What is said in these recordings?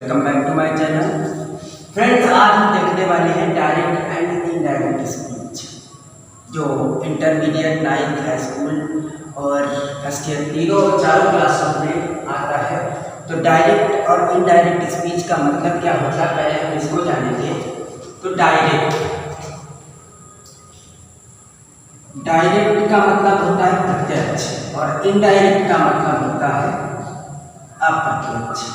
Welcome back to my channel. Friends, आज हम देखने वाले हैं डायरेक्ट एंड इनडायरेक्ट स्पीच, जो इंटरमीडिएट, 9th हाई स्कूल और फर्स्ट ईयर चारों क्लासों में आता है। तो डायरेक्ट और इनडायरेक्ट स्पीच का मतलब क्या होता है, पहले हम इसको जानेंगे। तो डायरेक्ट का मतलब होता है प्रत्यक्ष और इनडायरेक्ट का मतलब होता है अप्रत्यक्ष।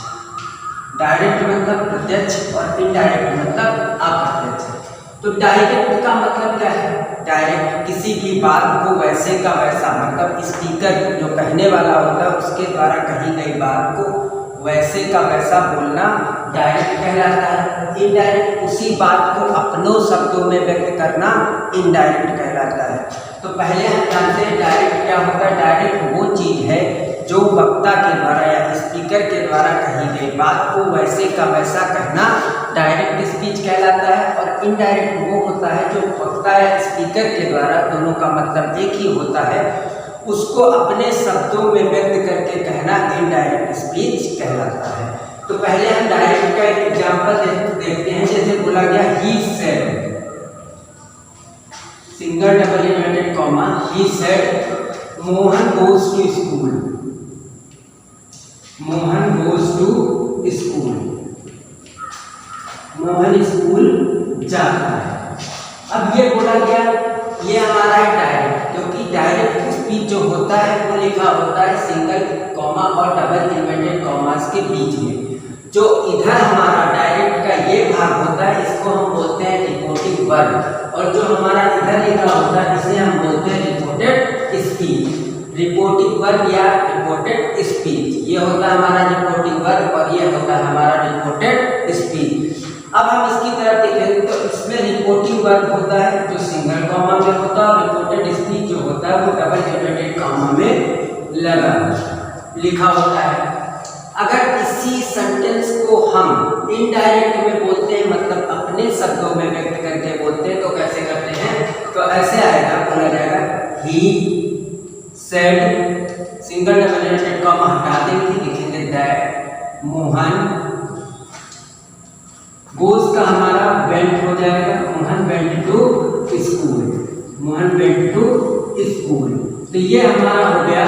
डायरेक्ट मतलब प्रत्यक्ष और इनडायरेक्ट मतलब अप्रत्यक्ष। तो डायरेक्ट का मतलब क्या है? डायरेक्ट किसी की बात को वैसे का वैसा, मतलब स्पीकर जो कहने वाला होता है उसके द्वारा कही गई बात को वैसे का वैसा बोलना डायरेक्ट कहलाता है। इनडायरेक्ट उसी बात को अपनों शब्दों में व्यक्त करना इनडायरेक्ट कहलाता है। तो पहले हम जानते हैं डायरेक्ट क्या होता है। डायरेक्ट वो चीज़ है जो वक्ता के द्वारा या स्पीकर के द्वारा कही गई बात को वैसे का वैसा कहना डायरेक्ट स्पीच कहलाता है। और इनडायरेक्ट वो होता है जो वक्ता या स्पीकर के द्वारा, दोनों का मतलब एक ही होता है, उसको अपने शब्दों में व्यक्त करके कहना इनडायरेक्ट स्पीच कहलाता है। तो पहले हम डायरेक्ट का एक एग्जाम्पल देखते हैं। जैसे बोला गया he said, single double inverted comma, he said Mohan goes to school. Mohan goes to school, Mohan school जाता है। अब ये बोला गया, ये हमारा है डायरेक्ट, क्योंकि डायरेक्ट स्पीच जो होता है वो लिखा होता है सिंगल कॉमा और डबल इन्वर्टेड कॉमास के बीच में। जो इधर हमारा डायरेक्ट का ये भाग होता है इसको हम बोलते हैं रिपोर्टिंग वर्ब, और जो हमारा इधर लिखा होता है इसे हम बोलते हैं रिपोर्टेड स्पीच। रिपोर्टिंग वर्ब या रिपोर्टेड स्पीच, ये होता है हमारा रिपोर्टिंग वर्ब और ये होता है हमारा रिपोर्टेड स्पीच। अब हम इसकी तरफ देखें तो इसमें रिपोर्टिंग वर्ब होता है जो सिंगल कॉमा में होता है, और रिपोर्टेड स्पीच जो होता है वो डबल इन्वर्टेड कॉमा में लगा लिखा होता है। अगर इसी सेंटेंस को हम इनडायरेक्ट में बोलते हैं, मतलब अपने शब्दों में व्यक्त करके बोलते हैं, तो कैसे करते हैं? तो ऐसे आएगा, बोला जाएगा ही said, single double inverted comma हटा देंगे, लिखेंगे दैट मोहन गोज का हमारा वेंट हो जाएगा, Mohan went to school, Mohan went to school. तो ये हमारा हो गया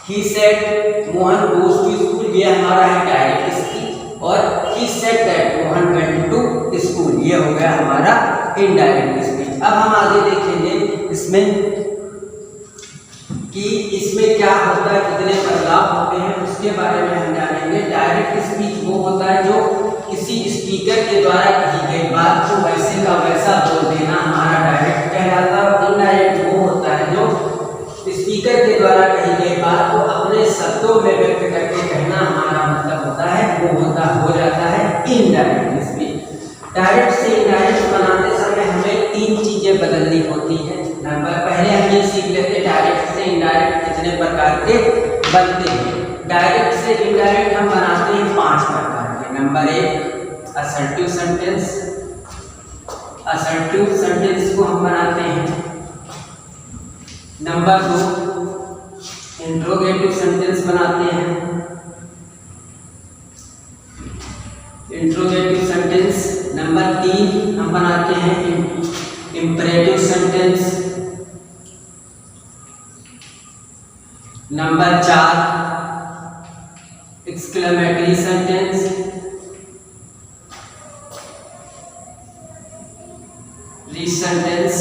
he said Mohan goes to school, ये हमारा है डायरेक्ट स्पीच। और he said that Mohan went to school, ये हो गया हमारा इनडायरेक्ट स्पीच। अब हम आगे देखेंगे इसमें कि इसमें क्या होता है, कितने बदलाव होते हैं, उसके बारे में हम जानेंगे। डायरेक्ट स्पीच वो होता है जो किसी स्पीकर के द्वारा कही गई बात को वैसे का वैसा बोल देना हमारा डायरेक्ट कहलाता है। और इनडायरेक्ट वो होता है जो स्पीकर के द्वारा कही गई बात को अपने शब्दों में व्यक्त करके कहना हमारा मतलब होता है, वो हो जाता है इनडायरेक्ट स्पीच। डायरेक्ट से इनडायरेक्ट बनाते समय हमें 3 चीजें बदलनी होती हैं। नंबर पहले हम ये सीख लेते हैं डायरेक्ट से इनडायरेक्ट कितने प्रकार के बनते हैं। डायरेक्ट से इनडायरेक्ट हम बनाते हैं 5 प्रकार के। Number 1 assertive sentence, assertive sentence को हम बनाते हैं। नंबर 2 इंट्रोगेटिव सेंटेंस बनाते हैं, इंट्रोगेटिव सेंटेंस। नंबर 3 हम बनाते हैं imperative sentence. Number 4 exclamatory sentence. Reach sentence.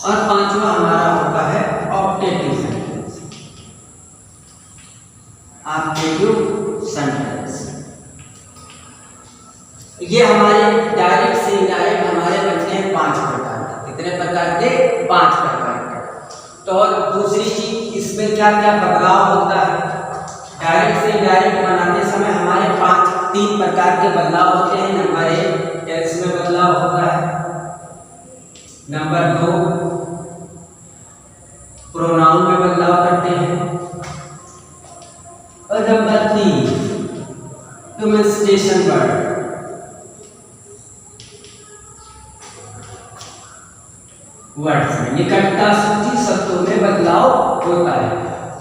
और 5वां हमारा होता है ऑप्टेटिव सेंटेंस, ऑप्टेटिव सेंटेंस। ये हमारे डायरेक्ट से इनडायरेक्ट हमारे बनते हैं 5 प्रकार के। कितने प्रकार के? 5 प्रकार के। तो और दूसरी चीज इसमें क्या क्या बदलाव होता है, डायरेक्ट से इनडायरेक्ट बनाते समय हमारे 3 प्रकार के बदलाव होते हैं। नंबर 1 टेंस में बदलाव होता है। नंबर 2 प्रोनाउन में बदलाव करते हैं। और नंबर 3 डिमॉन्स्ट्रेशन वर्ड, वर्ड्स में निकटता सूची शब्दों में बदलाव होता है।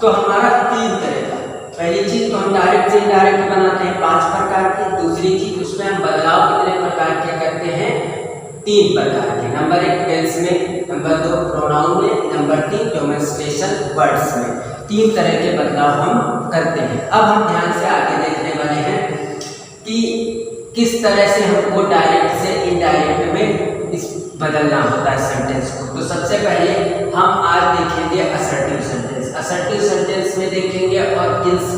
तो हमारा 3 तरह का, पहली चीज तो हम डायरेक्ट से इनडायरेक्ट बनाते हैं 5 प्रकार के। दूसरी चीज उसमें हम बदलाव कितने प्रकार के करते हैं, 3 प्रकार के। नंबर 1 टेंस में, नंबर 2 प्रोनाउन में, नंबर 3 डेमोंस्ट्रेशन वर्ड्स में। 3 तरह के बदलाव हम करते हैं। अब हम ध्यान से आगे देखने वाले हैं कि किस तरह से हमको डायरेक्ट से इनडायरेक्ट में इस बदलना होता है सेंटेंस को। तो सबसे पहले हम आज देखेंगे असर्टिव सेंटेंस। असर्टिव सेंटेंस में देखेंगे और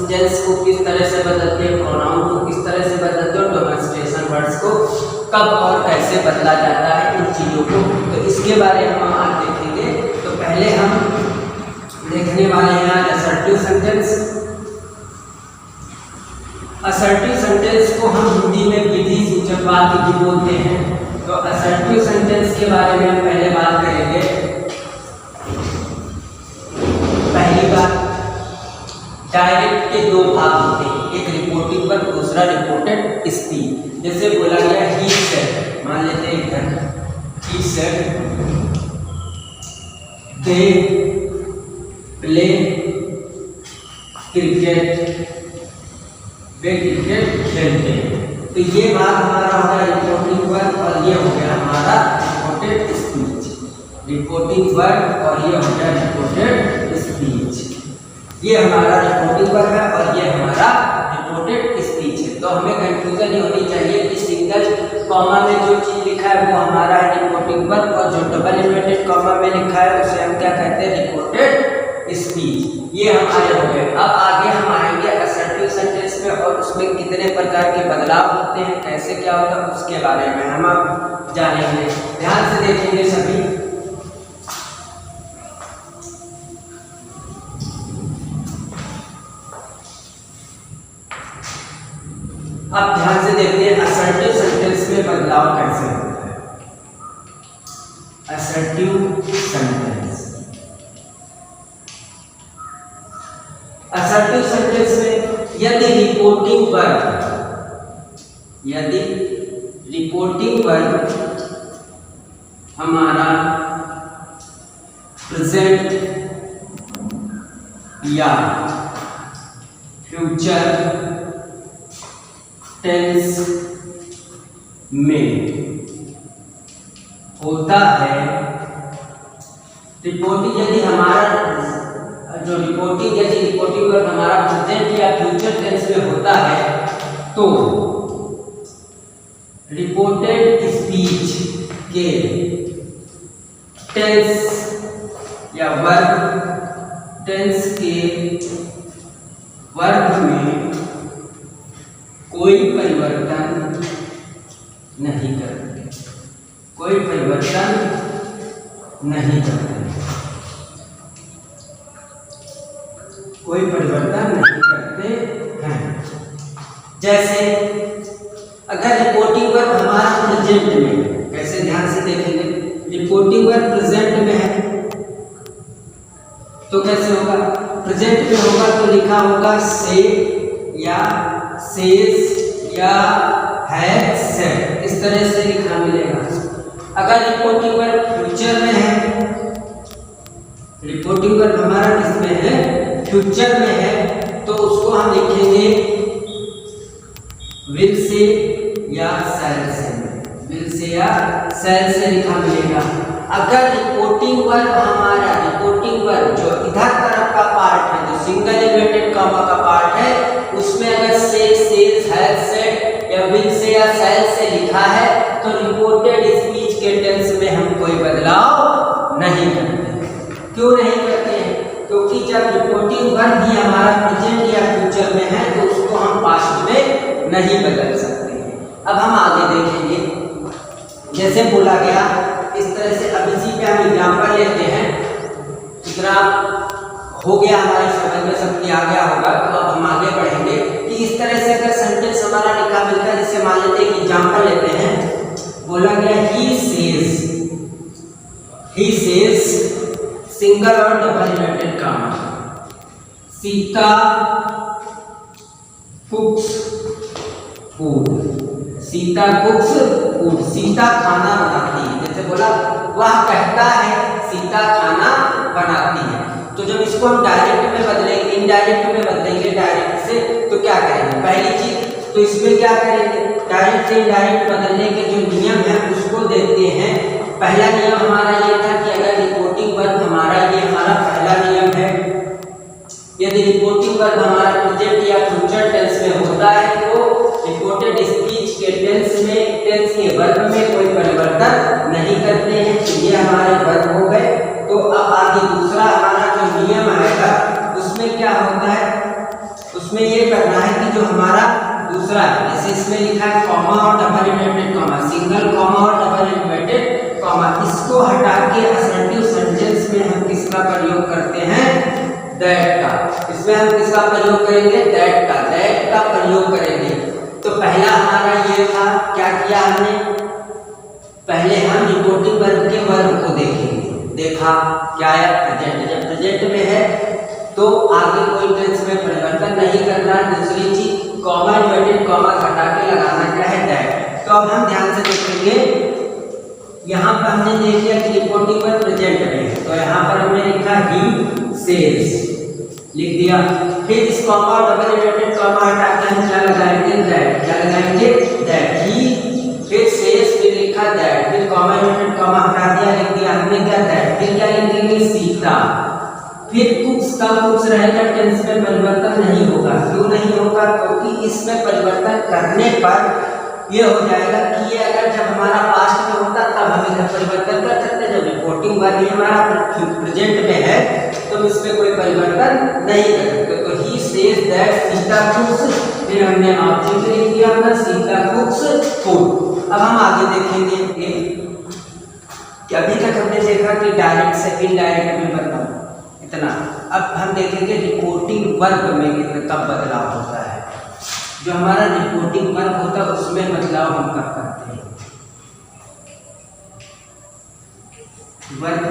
टेंस को किस तरह से बदलते हैं, प्रोनाउन को किस तरह से बदलते हैं और डेमोंस्ट्रेशन वर्ड्स को कब और कैसे बदला जाता है, इन चीज़ों को। तो इसके बारे में हम आज देखेंगे। तो पहले हम देखने वाले हैं आज असर्टिव सेंटेंस। असर्टिव सेंटेंस को हम हिंदी में विधि सूचक वाक्य भी बोलते हैं। तो असर्टिव सेंटेंस के बारे में हम पहले बात करेंगे। पहली बात, डायरेक्ट के 2 भाग होते हैं, एक रिपोर्टिंग वर्ब, दूसरा रिपोर्टेड स्पीच। जैसे बोला गया ही सेड, मान लेते हैं इधर he said they play cricket, way cricket खेलते हैं। तो ये बात हमारा हो गया रिपोर्टिंग वर्ब और ये हो गया हमारा रिपोर्टेड स्पीच। रिपोर्टिंग वर्ब और ये हो गया रिपोर्टेड स्पीच। ये हमारा रिपोर्टिंग वर्ब है और ये हमारा रिपोर्टेड स्पीच है। तो हमें कंफ्यूजन नहीं होनी चाहिए कि सिंगल कॉमा में जो चीज लिखा है वो हमारा है रिपोर्टिंग वर्ब और जो डबल इन्वर्टेड कॉमा में लिखा है उसे हम क्या कहते हैं, रिपोर्टेड स्पीच। ये हमारे हो गए। अब आगे हम आएंगे असर्टिव सेंटेंस में और उसमें कितने प्रकार के बदलाव होते हैं, कैसे क्या होता है, उसके बारे में हम अब जानेंगे। ध्यान से देखेंगे सभी। अब ध्यान से देखते हैं असर्टिव सेंटेंस में बदलाव कैसे होता है। असर्टिव सेंटेंस, असर्टिव सेंटेंस में यदि रिपोर्टिंग वर्ब हमारा प्रेजेंट या फ्यूचर टेंस में होता है, रिपोर्टिंग यदि हमारा जो रिपोर्टिंग वर्ब हमारा प्रेजेंट या फ्यूचर टेंस में होता है तो रिपोर्टेड स्पीच के टेंस या वर्ब टेंस के वर्ब में कोई परिवर्तन नहीं करते, कोई परिवर्तन नहीं करते, कोई परिवर्तन नहीं करते हैं। जैसे अगर रिपोर्टिंग वर्ब हमारा प्रेजेंट में, कैसे ध्यान से देखेंगे, रिपोर्टिंग वर्ब प्रेजेंट में है तो कैसे होगा, प्रेजेंट में होगा तो लिखा होगा से या सेज या है सेड, इस तरह से लिखा मिलेगा। अगर रिपोर्टिंग वर्ब फ्यूचर में है, रिपोर्टिंग वर्ब हमारा किसमें है, फ्यूचर में है, तो उसको हम लिखेंगे विल से या सेल से, विल से या सेल से लिखा मिलेगा। अगर रिपोर्टिंग वर्ब हमारा, रिपोर्टिंग वर्ब जो इधर तरफ का पार्ट है, जो सिंगल इन्वर्टेड कॉमा का पार्ट है, उसमें अगर से, सेज, हैज, सेड या विल से या सेल से लिखा है तो रिपोर्टेड स्पीच के टेंस में हम कोई बदलाव नहीं करते। क्यों नहीं करते हैं? क्योंकि जब रिपोर्टिंग वर्ब भी हमारा प्रेजेंट या फ्यूचर में है तो उसको हम पास्ट में नहीं बदल सकते हैं। अब हम आगे देखेंगे, जैसे बोला गया इस तरह से। अब इसी पे हम एग्जांपल लेते हैं। इतना हो गया हमारी समझ में, सबकी आ गया होगा। तो अब हम आगे बढ़ेंगे कि इस तरह से अगर सेंटेंस हमारा लिखा मिलता है, जिससे मान लेते हैं कि एग्जांपल लेते हैं। बोला गया ही सेज सिंगल और double inverted comma, Sita कुक्स food, Sita कुक्स food, Sita खाना बनाती है। जैसे बोला वह कहता है सीता खाना बनाती है। तो जब इसको हम डायरेक्ट में बदलेंगे इनडायरेक्ट में बदलेंगे डायरेक्ट से तो क्या करेंगे, पहली चीज तो इसमें क्या करेंगे, डायरेक्ट से इनडायरेक्ट बदलने के जो नियम है उसको देखते हैं। पहला नियम हमारा ये था कि अगर रिपोर्टिंग वर्ब हमारा, ये हमारा पहला नियम है, यदि रिपोर्टिंग वर्ब हमारा प्रेजेंट या फ्यूचर टेंस में होता है तो रिपोर्टेड स्पीच के टेंस के वर्ब में कोई परिवर्तन नहीं करते हैं। तो ये हमारे वर्ब हो गए। तो अब आगे दूसरा हमारा जो नियम आएगा उसमें क्या होता है, उसमें ये करना है कि जो हमारा दूसरा है, जैसे इसमें लिखा है कॉमा और double inverted comma, single comma और डबल इन्वर्टेड कॉमा, इसको हटा के असर्टिव सेंटेंस में हम किसका प्रयोग करते हैं, दैट का। इसमें हम किसका प्रयोग करेंगे, दैट का प्रयोग करेंगे। तो पहला हमारा ये था, क्या किया हमने, पहले हम रिपोर्टिंग वर्ब के वर्ब को देखेंगे, देखा क्या है, प्रेजेंट, जब प्रेजेंट में है तो आगे कोई टेंस में परिवर्तन नहीं करना। दूसरी चीज कॉमा इन्वर्टेड कॉमा हटा के लगाना क्या है, दैट। तो अब हम ध्यान से देखेंगे, यहाँ पर हमने देख लिया कि रिपोर्टिंग वर्ब प्रेजेंट में है, तो यहाँ पर हमने लिखा ही सेज, लिख दिया। फिर इस कॉमा और डबल इन्वर्टेड कॉमा हटा के हम क्या लगाएंगे, दैट, क्या लगाएंगे, दैट ही, फिर सेज, फिर लिखा दैट, फिर कॉमा इन्वर्टेड कॉमा हटा दिया, लिख दिया हमने क्या, दैट, फिर क्या लिखेंगे, सीता, फिर कुक्स का कुक्स रहेगा, टेंस में परिवर्तन नहीं होगा। क्यों नहीं होगा, क्योंकि इसमें परिवर्तन करने पर ये हो जाएगा कि ये अगर जब हमारा पास्ट में होता तब हम इधर परिवर्तन कर सकते, जब रिपोर्टिंग वर्ब हमारा प्रेजेंट में है तो इसमें कोई परिवर्तन नहीं कर सकते। तो ही सेज दैट सीता कुक्स, फिर हमने ऑब्जेक्ट लिख दिया अपना, सीता कुक्स फूड। अब हम आगे देखेंगे कि अभी तक हमने देखा कि डायरेक्ट से इनडायरेक्ट में बदलाव इतना, अब हम देखेंगे रिपोर्टिंग वर्ब में कब बदलाव होता है। जो हमारा रिपोर्टिंग वर्ब होता है उसमें बदलाव हम कब करते हैं, वर्ब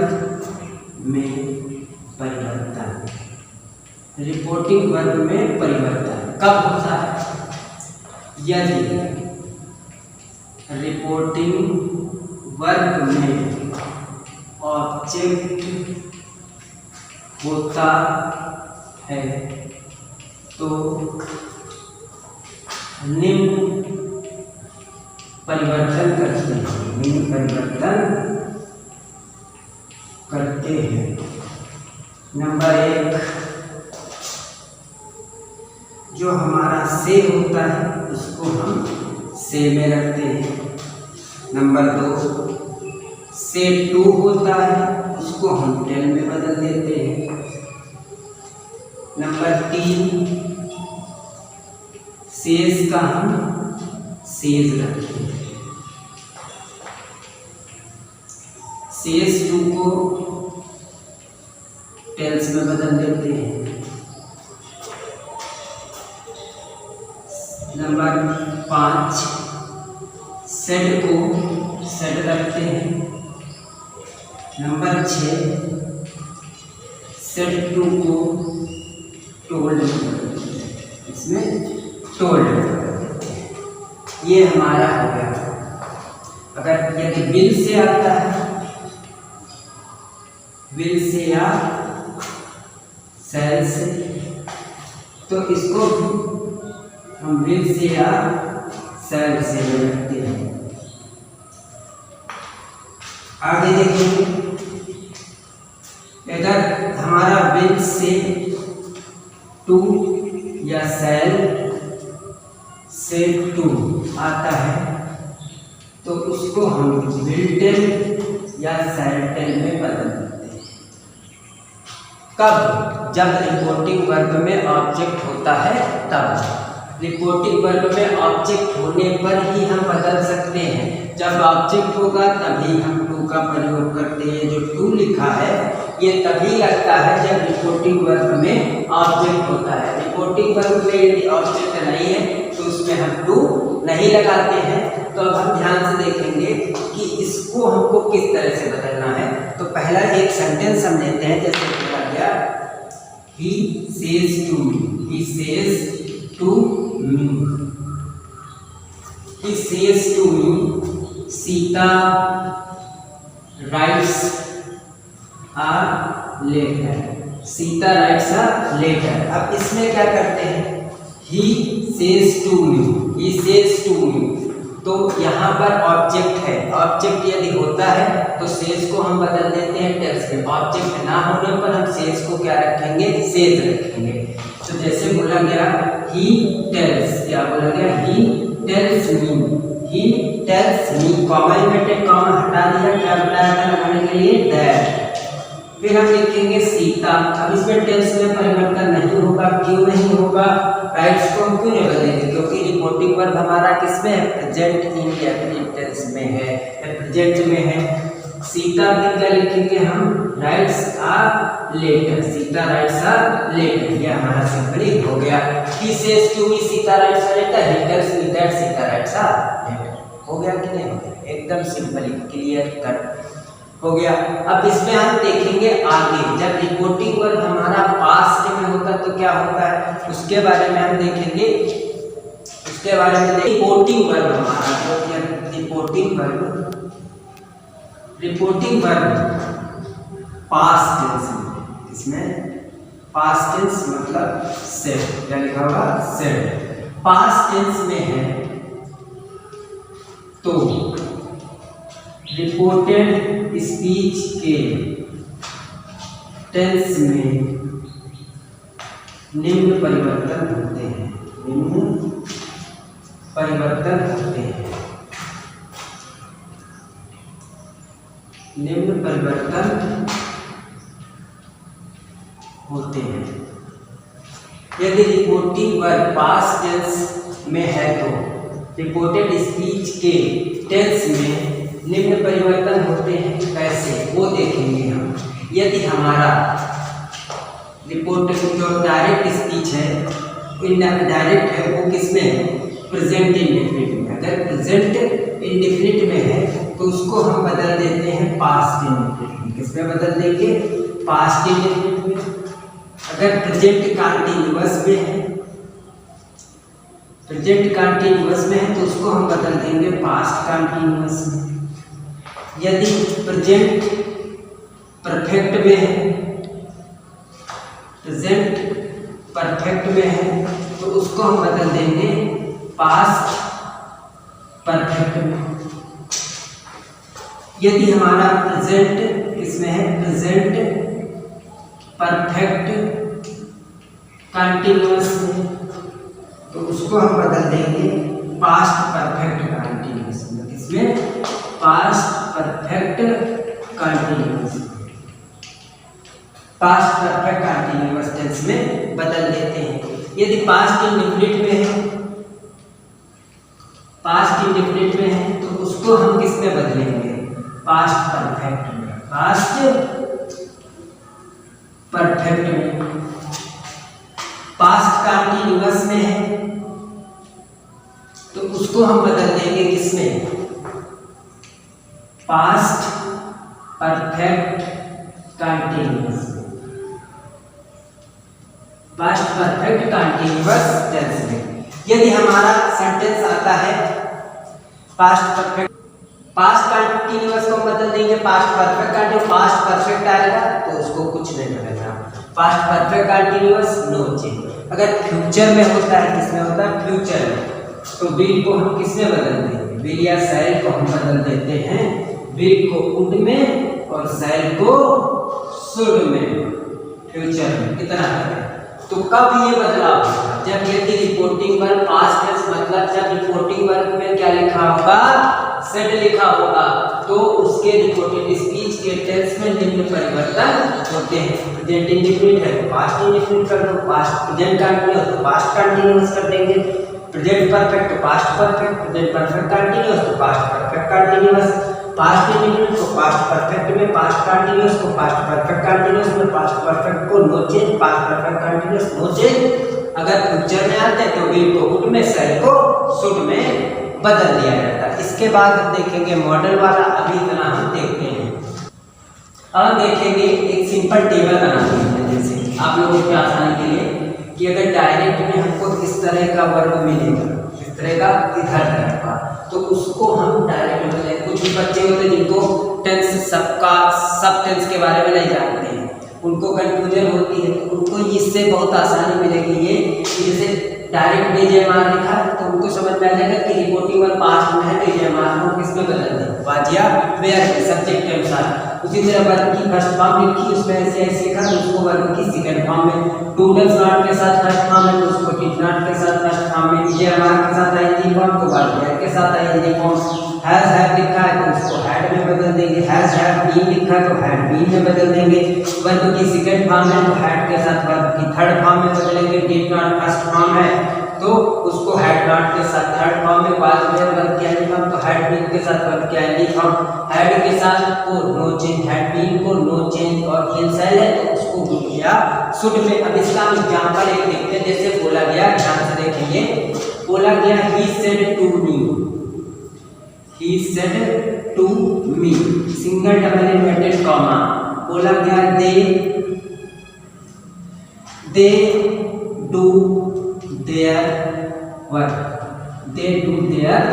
में परिवर्तन, रिपोर्टिंग वर्ब में परिवर्तन कब होता है, यदि रिपोर्टिंग वर्ब में ऑब्जेक्ट होता है तो निम्न परिवर्तन करते हैं, निम्न परिवर्तन करते हैं। नंबर 1, जो हमारा से होता है उसको हम से में रखते हैं। नंबर 2, से टू होता है उसको हम टेल में बदल देते हैं। नंबर 3, सेज का हम सेज रखते हैं। सेज टू को टेल्स में बदल देते हैं। नंबर 5, सेड को सेड रखते हैं। नंबर 6, सेड टू को टोल्ड, इसमें टोल्ड, ये हमारा हो गया। अगर यदि विल से आता है, विल से या सेल से, तो इसको हम विल से या सेल से रखते हैं। आगे देखेंगे, अगर हमारा विल से टू या सेल से टू आता है तो उसको हम विल टेल या सेल टेल में बदल देते हैं। कब, जब रिपोर्टिंग वर्ब में ऑब्जेक्ट होता है तब। रिपोर्टिंग वर्ब में ऑब्जेक्ट होने पर ही हम बदल सकते हैं। जब ऑब्जेक्ट होगा तभी हम टू का प्रयोग करते हैं। जो टू लिखा है ये तभी लगता है जब रिपोर्टिंग वर्ब में ऑब्जेक्ट होता है। रिपोर्टिंग वर्ब में यदि ऑब्जेक्ट नहीं है तो उसमें हम टू नहीं लगाते हैं। तो अब हम ध्यान से देखेंगे कि इसको हमको किस तरह से बदलना है। तो पहला एक सेंटेंस हम लेते हैं, जैसे बोला गया he says to me, he says to me, he says to me Sita writes a letter, Sita writes a letter. अब इसमें क्या करते हैं, he says to me, he says to me. तो यहाँ पर ऑब्जेक्ट है, ऑब्जेक्ट यदि होता है तो सेज को हम बदल देते हैं टेल्स में, ऑब्जेक्ट ना होने पर हम सेज को क्या रखेंगे, सेज रखेंगे। तो जैसे बोला गया ही टेल्स, क्या बोला गया, ही टेल्स मी, ही टेल्स मी, कॉमा इन्वर्टेड कॉमा हटा दिया, क्या बताया था लगाने के लिए, दैट। फिर हम लिखेंगे सीता। अब इसमें टेंस में परिवर्तन नहीं होगा, क्यों नहीं होगा, राइट्स को हम क्यों नहीं बदलेंगे, क्योंकि रिपोर्टिंग वर्ब हमारा किसमें है, प्रेजेंट इंडेफिनिट टेंस में है, प्रेजेंट में है। सीता में क्या लिखेंगे हम, writes a letter, Sita writes a letter, ये हमारा सिंपली हो गया। He says to me Sita writes a letter, he tells me that Sita writes a letter. हो गया कि नहीं हो गया, एकदम सिंपली क्लियर कट हो गया। अब इसमें हम देखेंगे आगे, जब रिपोर्टिंग वर्ब हमारा पास्ट में होता तो क्या होता है, उसके बारे में हम देखेंगे, उसके बारे में रिपोर्टिंग वर्ब हमारा जो reporting verb, reporting verb past tense में, इसमें पास्ट टेंस मतलब सेड, क्या लिखा होगा, सेड, पास्ट टेंस में है तो रिपोर्टेड स्पीच के टेंस में निम्न परिवर्तन होते हैं, निम्न परिवर्तन होते हैं, निम्न परिवर्तन होते हैं। यदि रिपोर्टिंग वर्ब पास्ट टेंस में है तो रिपोर्टेड स्पीच के टेंस में निम्न परिवर्तन होते हैं, कैसे वो देखेंगे हम। यदि हमारा रिपोर्ट जो डायरेक्ट स्पीच है, इनडायरेक्ट है, वो किसमें है, प्रेजेंट इंडेफिनिट में। अगर प्रेजेंट इंडेफिनिट में है तो उसको हम बदल देते हैं पास्ट इंडेफिनिट में, किसमें बदल देंगे, पास्ट इंडेफिनिट में। अगर प्रेजेंट कंटीन्यूअस में है, प्रेजेंट कंटीन्यूअस में है तो उसको हम बदल देंगे पास्ट कंटीन्यूअस में। यदि प्रेजेंट परफेक्ट में है, प्रेजेंट परफेक्ट में है तो उसको हम बदल देंगे पास्ट परफेक्ट में। यदि हमारा प्रेजेंट किसमें है, प्रेजेंट परफेक्ट कंटीन्यूअस में तो उसको हम बदल देंगे पास्ट परफेक्ट कंटीन्यूअस में, किसमें, past perfect continuous, past perfect continuous tense में बदल देते हैं। यदि पास्ट इंडेफिनिट में है, पास्ट इंडेफिनिट में है तो उसको हम किस में बदलेंगे, पास्ट परफेक्ट में, पास्ट परफेक्ट में। पास्ट कंटीन्यूअस में है तो उसको हम बदल देंगे किसमें, past perfect continuous, past perfect continuous tense में। यदि हमारा सेंटेंस आता है पास्ट परफेक्ट, पास्ट कंटीन्यूअस को बदल देंगे past perfect continuous, past perfect आएगा तो उसको कुछ नहीं बदलना, past perfect continuous no change. अगर फ्यूचर में होता है, किसमें होता है, फ्यूचर में, तो विल को हम किसमें बदल देंगे, विल या शैल को हम बदल देते हैं, विल को वुड में और शैल को शुड में, फ्यूचर में। कितना है तो कब ये बदलाव होगा, जब यदि रिपोर्टिंग वर्ब पास्ट टेंस मतलब जब रिपोर्टिंग वर्ब में क्या लिखा होगा, सेड लिखा होगा, तो उसके रिपोर्टेड स्पीच के टेंस में निम्न परिवर्तन होते हैं। प्रेजेंट इंडेफिनिट है तो पास्ट इंडेफिनिट कर दो, पास्ट प्रेजेंट कंटीन्यूअस तो पास्ट कंटीन्यूअस कर देंगे, प्रेजेंट परफेक्ट तो past perfect, present perfect continuous तो past perfect continuous, past indefinite को पास्ट परफेक्ट में, पास्ट कंटीन्यूअस को पास्ट परफेक्ट कंटीन्यूअस में, पास्ट परफेक्ट को no change, past perfect continuous no change. अगर फ्यूचर में आते हैं तो विल को वुड में, शैल को शुड में बदल दिया जाता है। इसके बाद हम देखेंगे मॉडल वाला, अभी इतना हम देखते हैं। अब देखेंगे एक सिंपल टेबल बनाते हैं, जैसे आप लोगों की आसानी के लिए, कि अगर डायरेक्ट में हमको इस तरह का वर्ब मिलेगा, इस तरह का, इधर तरह का, तो उसको हम डायरेक्ट में, कुछ बच्चे होते हैं जिनको टेंस सबका सब टेंस के बारे में नहीं जानते हैं, उनको कन्फ्यूजन होती है, तो उनको इससे बहुत आसानी मिलेगी ये कि जैसे डायरेक्ट BJMR लिखा तो उनको समझ में आ जाएगा कि रिपोर्टिंग वर्ब पास्ट में है, BJMR को किसमें बदल दें, वाज या वेयर के सब्जेक्ट के अनुसार। उसी तरह वर्ब की फर्स्ट फॉर्म लिखी, उसमें ऐसे ऐसे लिखा तो उसको वर्ब की सेकंड फॉर्म में, डू डज नॉट के साथ फर्स्ट फॉर्म है तो उसको डिड नॉट के साथ फर्स्ट फॉर्म में, BJMR के साथ आएंगे फॉर्म तो वाज या के साथ आएंगे फॉर्म। हैज हैव लिखा है तो उसको हैड में बदल देंगे, हैज हैव बीन लिखा है तो हैड बीन में बदल देंगे। वर्ब की सेकंड फॉर्म है तो हैड के साथ वर्ब की थर्ड फॉर्म में बदलेंगे, डिड नॉट फर्स्ट फॉर्म है तो उसको हैड नॉट के साथ थर्ड फॉर्म में, वाज वेयर वर्ब की एंडी फॉर्म तो हैड बीन के साथ वर्ब की एंडी फॉर्म, हैड के साथ को नो चेंज, हैड बीन को नो चेंज और कैंसिल है तो उसको वुड या शुड में। अब इसका हम एग्जांपल एक देखते हैं, जैसे बोला गया, ध्यान से देखेंगे, बोला गया he said to me, he said to me, single double inverted comma, बोला गया they do their work, they do their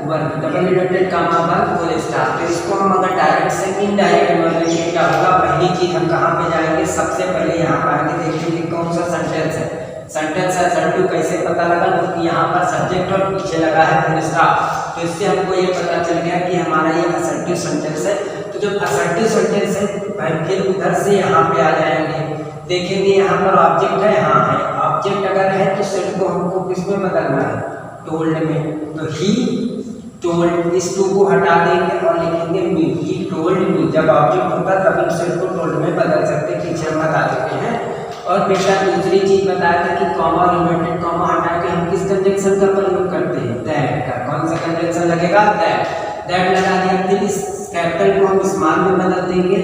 work, double inverted comma work full stop. फिर इसको हम अगर डायरेक्ट से इनडायरेक्ट में क्या होगा, पहली चीज हम कहाँ पे जाएंगे, सबसे पहले यहाँ पर आगे देखेंगे कौन सा सेंटेंस है, सेंटेंस है सर्टू, कैसे पता लगा, क्योंकि यहाँ पर सब्जेक्ट और पीछे लगा है फुल स्टॉप, तो इससे हमको ये पता चल गया कि हमारा ये असर्टिव सेंटेंस है। तो जब असर्टिव सेंटेंस है भाई फिर उधर से यहाँ पे आ जाएंगे, देखेंगे यहाँ पर ऑब्जेक्ट है, हाँ है, ऑब्जेक्ट अगर है तो सेट को हमको किसमें बदलना है, टोल्ड में, तो ही टोल्ड, इस टू को हटा देंगे और लिखेंगे मी, ही टोल्ड मी। जब ऑब्जेक्ट होता तब हम सेट को टोल्ड में बदल सकते, पीछे हम बता देते हैं। और बेटा दूसरी चीज बताया था कि कॉमा और इन्वर्टेड कॉमा हटा के हम किस कंजंक्शन का प्रयोग करते हैं, दैट का। कौन सा कंजंक्शन लगेगा, दैट लगा दिया, फिर इस कैपिटल को हम स्मॉल में बदल देंगे,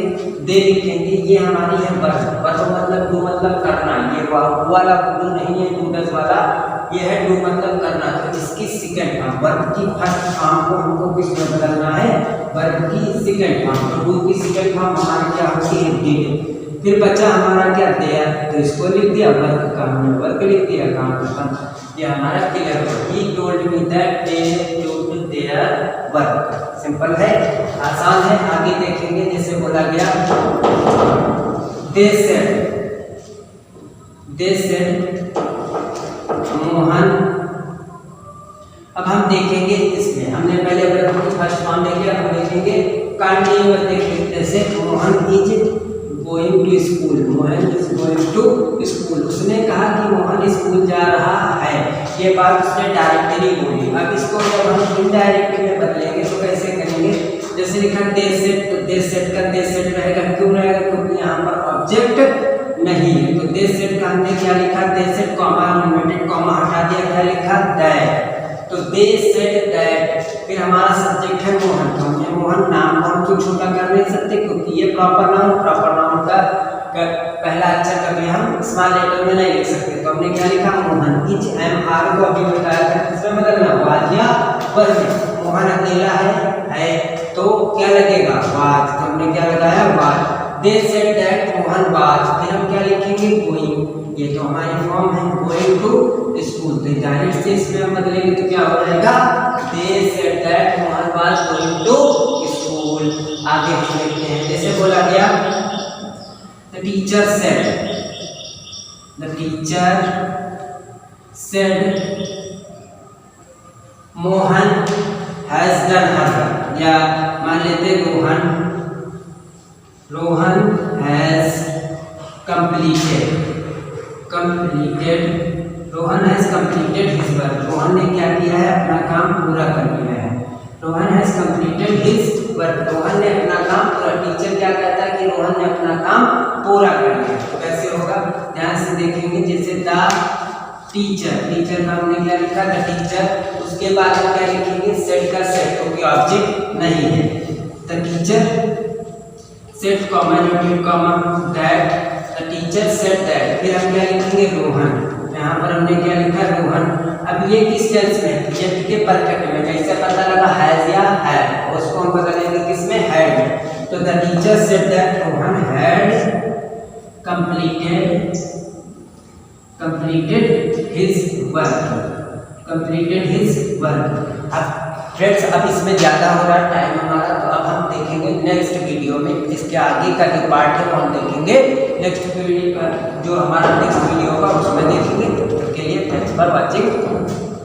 दे लिखेंगे, ये हमारी है वर्ब, वर्ब मतलब डू मतलब करना, ये वाला डू नहीं है, डू डज वाला, ये है डू मतलब करना। तो इसकी सेकंड फॉर्म, वर्ब की फर्स्ट फॉर्म को हमको किसमें बदलना है, वर्ब की सेकंड फॉर्म, तो डू की सेकंड फॉर्म हमारी क्या होती है, डिड। फिर बचा हमारा क्या, देयर, तो इसको लिख दिया, वर्क का हमने वर्क लिख दिया, काम खत्म, ये हमारा क्लियर हो। He told me that they do their work, simple है, आसान है। आगे देखेंगे, जैसे बोला गया दे सेड मोहन। अब हम देखेंगे इसमें, हमने पहले वर्ब की फर्स्ट फॉर्म देखे, अब हम देखेंगे कंटिन्यूअस देखेंगे, जैसे Mohan is going to school, Mohan is going to school, उसने कहा कि मोहन स्कूल जा रहा है, ये बात उसने डायरेक्टली बोली। अब इसको जब हम इनडायरेक्ट में बदलेंगे तो कैसे करेंगे, जैसे लिखा दे सेट, तो दे सेट का दे सेट रहेगा, क्यों रहेगा, क्योंकि यहाँ पर ऑब्जेक्ट नहीं है, तो दे सेट का हमने क्या लिखा, दे सेट कॉमा इन्वर्टेड कॉमा हटा दिया, क्या लिखा, दैट, तो दे सेड दैट। फिर हमारा सब्जेक्ट है मोहन, तो हमने मोहन नाम को हम क्यों छोटा कर नहीं सकते, क्योंकि ये प्रॉपर नाउन का पहला अक्षर कभी हम स्मॉल लेटर में नहीं लिख सकते, तो हमने क्या लिखा, मोहन इज एम आर को अभी बताया था किसमें बदलना, वाज या वर्ब में। मोहन अकेला है तो क्या लगेगा, वाज, तो हमने क्या लगाया, was. They said that Mohan was, फिर हम क्या लिखेंगे, गोइंग, ये तो हमारी फॉर्म है, गोइंग टू स्कूल, तो जाहिर से इसमें हम बदलेंगे तो क्या हो जाएगा, they said that Mohan was going to school. आगे हम देखते हैं, जैसे बोला गया the teacher said Mohan has done her work, या मान लेते Rohan has completed Rohan has completed his work, Rohan ने क्या किया है, अपना काम पूरा कर लिया है। Rohan has completed his work, Rohan ने अपना काम पूरा, टीचर क्या कहता है कि रोहन ने अपना काम पूरा कर लिया, तो कैसे होगा, ध्यान से देखेंगे, जैसे द टीचर का हमने क्या लिखा, द टीचर, उसके बाद हम क्या लिखेंगे, सेट का सेट, क्योंकि ऑब्जेक्ट नहीं है, the teacher said comma inverted comma that, the teacher said that, फिर हम क्या लिखेंगे, रोहन, यहाँ पर हमने क्या लिखा, रोहन। अब ये किस टेंस में, ये के परफेक्ट में, कैसे पता लगा, हैज या हैड, उसको हम बदलेंगे किसमें, हैड में, तो the teacher said that Rohan had completed his work. अब फ्रेंड्स, अब इसमें ज़्यादा हो रहा टाइम हमारा, तो अब हम देखेंगे नेक्स्ट वीडियो में, इसके आगे का जो पार्ट है वो हम देखेंगे नेक्स्ट वीडियो जो हमारा नेक्स्ट वीडियो होगा उसमें देखेंगे। तब के लिए थैंक्स फॉर वॉचिंग।